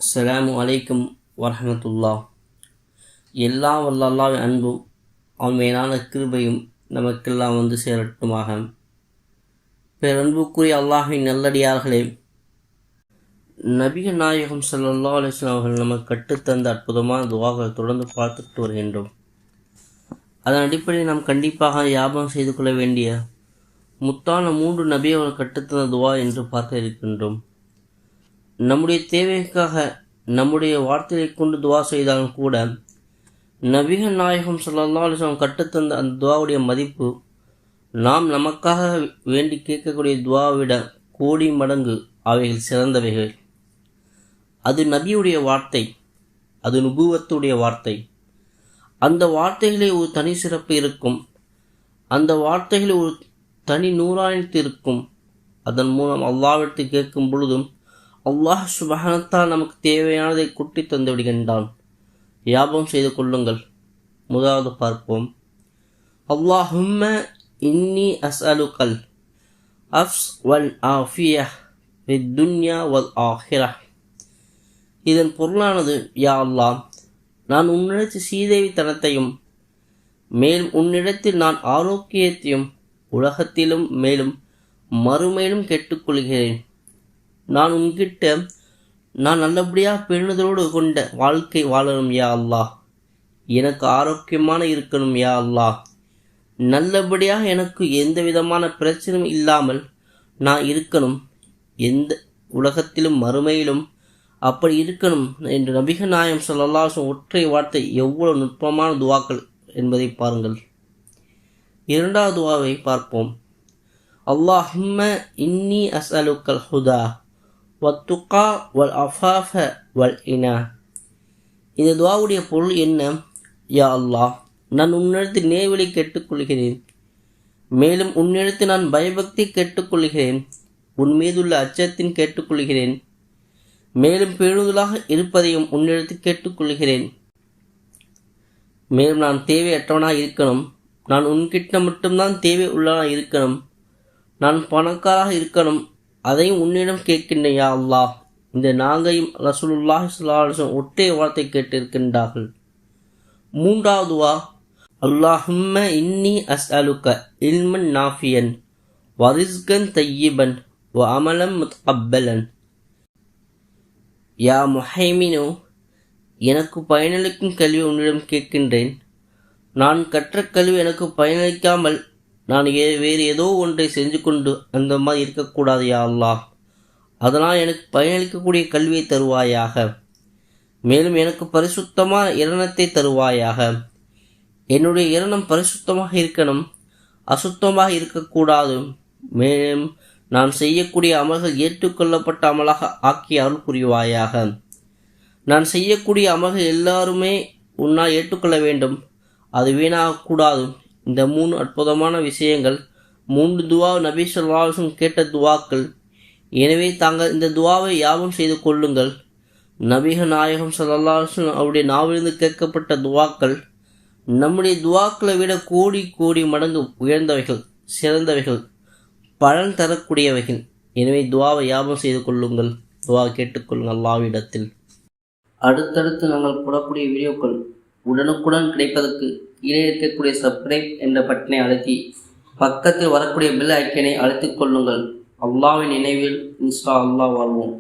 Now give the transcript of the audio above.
அஸ்ஸலாமு அலைக்கும் வரஹ்மத்துல்லாஹ். எல்லாம் வல்ல அல்லாஹ்வின் அன்பும் அவன் மேலான கிருபையும் நமக்கெல்லாம் வந்து சேரட்டுமாக. பேரன்புக்குரிய அல்லாஹ்வின் நல்லடியார்களே, நபிகள் நாயகம் ஸல்லல்லாஹு அலைஹி வஸல்லம் அவர்கள் நமக்கு கற்றுத்தந்த அற்புதமான துஆக்களை தொடர்ந்து பார்த்துட்டு வருகின்றோம். அதன் அடிப்படையில் நாம் கண்டிப்பாக ஞாபகம் செய்து கொள்ள வேண்டிய முத்தான 3 நபி அவர்கள் கற்றுத்தந்த துஆ என்று பார்க்க இருக்கின்றோம். நம்முடைய தேவைக்காக நம்முடைய வார்த்தையை கொண்டு துவா செய்தாலும் கூட நபிகள் நாயகம் ஸல்லல்லாஹு அலைஹி வஸல்லம் கற்றுத்தந்த அந்த துவாவுடைய மதிப்பு நாம் நமக்காக வேண்டி கேட்கக்கூடிய துவாவிட கோடி மடங்கு அவைகள் சிறந்தவைகள். அது நபியுடைய வார்த்தை, அது நுபுவத்துடைய வார்த்தை. அந்த வார்த்தைகளே ஒரு தனி சிறப்பு இருக்கும். அந்த வார்த்தைகளில் ஒரு தனி நூறானித்து இருக்கும். அதன் மூலம் அல்லாஹ்விடத்தை கேட்கும் பொழுதும் அல்லாஹ் சுப்ஹானஹு வ தஆலா நமக்கு தேவையானதை குட்டி தந்து விடுகின்றான். ஞாபகம் செய்து கொள்ளுங்கள். முதலாவது பார்ப்போம். அல்லாஹும்ம இன்னி அஸ்அலுகல் அஃப்ஸ் வல் ஆஃபியஹ் ஃபித் துன்யா வல் ஆஹிரஹ். இதன் பொருளானது, யா அல்லாஹ், நான் உன்னிடத்தில் சீதேவித்தனத்தையும் மேலும் உன்னிடத்தில் நான் ஆரோக்கியத்தையும் உலகத்திலும் மேலும் மறுமையிலும் கேட்டுக்கொள்கிறேன். நான் உன்கிட்ட நான் நல்லபடியாக பேணுதலோடு கொண்ட வாழ்க்கை வாழணும் யா அல்லாஹ். எனக்கு ஆரோக்கியமான இருக்கணும் யா அல்லாஹ். நல்லபடியாக எனக்கு எந்த விதமான பிரச்சனையும் இல்லாமல் நான் இருக்கணும். எந்த உலகத்திலும் மறுமையிலும் அப்படி இருக்கணும் என்று நபிகள் நாயகம் ஸல்லல்லாஹு அலைஹி வஸல்லம் ஒற்றை வார்த்தை எவ்வளவு நுட்பமான துவாக்கள் என்பதை பாருங்கள். இரண்டாவது துவாவை பார்ப்போம். அல்லாஹும்ம இன்னி அஸ்அலுக்கல் ஹுதா வத்துகா வல் அஃபாஃப வல் இனா. இந்த துவாவுடைய பொருள் என்ன? யா அல்லாஹ், நான் உன்னிடத்தில் நேர்வழி கேட்டுக்கொள்கிறேன். மேலும் உன்னிடத்தில் நான் பயபக்தி கேட்டுக்கொள்கிறேன். உன் மீதுள்ள அச்சத்தின் கேட்டுக்கொள்கிறேன். மேலும் பேணுதலாக இருப்பதையும் உன்னிடத்தில் கேட்டுக்கொள்கிறேன். மேலும் நான் தேவையற்றவனாக இருக்கணும். நான் உன்கிட்ட மட்டும்தான் தேவை உள்ளவனாக இருக்கணும். நான் பணக்காராக இருக்கணும். அதையும் உன்னிடம் கேட்கின்றேன் யா அல்லாஹ். இந்த நாங்கையும் ரசூலுல்லாஹி ஸல்லல்லாஹு அலைஹி வஸல்லம் ஒற்றை வார்த்தை கேட்டிருக்கின்றார்கள். மூன்றாவது துஆ. அல்லாஹும்ம இன்னி அஸ்அலுக இல்மன் நாஃபியன் வ ரிஸ்கன் தய்யிபன் வ அமலன் முத்தகப்பலன். யா முஹைமினு, எனக்கு பயனளிக்கும் கல்வி உன்னிடம் கேட்கின்றேன். நான் கற்ற கல்வி எனக்கு பயனளிக்காமல் நான் வேறு ஏதோ ஒன்றை செஞ்சு கொண்டு அந்த மாதிரி இருக்கக்கூடாது யா அல்லாஹ். அதனால் எனக்கு பயனளிக்கக்கூடிய கல்வியை தருவாயாக. மேலும் எனக்கு பரிசுத்தமான இரணத்தை தருவாயாக. என்னுடைய இரணம் பரிசுத்தமாக இருக்கணும், அசுத்தமாக இருக்கக்கூடாது. மேலும் நான் செய்யக்கூடிய அமல்கள் ஏற்றுக்கொள்ளப்பட்ட அமலாக ஆக்கி அருள் புரிவாயாக. நான் செய்யக்கூடிய அமல்கள் எல்லாருமே உன்னால் ஏற்றுக்கொள்ள வேண்டும், அது வீணாகக்கூடாது. இந்த 3 அற்புதமான விஷயங்கள் 3 துவா நபி ஸல்லல்லாஹு அலைஹி வஸல்லம் கேட்ட துவாக்கள். எனவே தாங்கள் இந்த துவாவை ஞாபகம் செய்து கொள்ளுங்கள். நபிகள் நாயகம் ஸல்லல்லாஹு அலைஹி வஸல்லம் அவருடைய நாவிலிருந்து கேட்கப்பட்ட துவாக்கள் நம்முடைய துவாக்களை விட கோடி கோடி மடங்கு உயர்ந்தவைகள், சிறந்தவைகள், பலன் தரக்கூடியவைகள். எனவே துவாவை ஞாபகம் செய்து கொள்ளுங்கள். துவா கேட்டுக்கொள்ளுங்கள் அல்லாஹ்விடத்தில். அடுத்தடுத்து நாங்கள் போடக்கூடிய வீடியோக்கள் உடனுக்குடன் கிடைப்பதற்கு கீழே இருக்கக்கூடிய சப்ஸ்கிரைப் என்ற பட்டனை அழுத்தி பக்கத்தில் வரக்கூடிய பெல் ஐக்கனை அழுத்திக் கொள்ளுங்கள். அல்லாஹ்வின் நினைவில் இன்ஷா அல்லாஹ் வாழ்வோம்.